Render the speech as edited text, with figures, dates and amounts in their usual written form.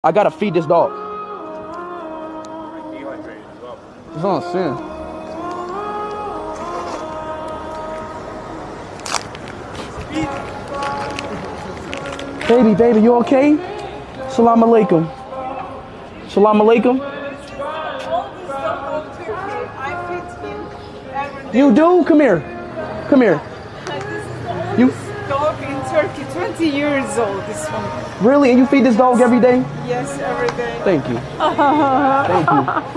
I gotta feed this dog. It's on sin. Baby, you okay? Salam alaikum. Salam alaikum. You do? Come here. Come here. You Dog in Turkey, 20 years old, this one. really? And you feed this dog every day? Yes, every day. Thank you. Thank you.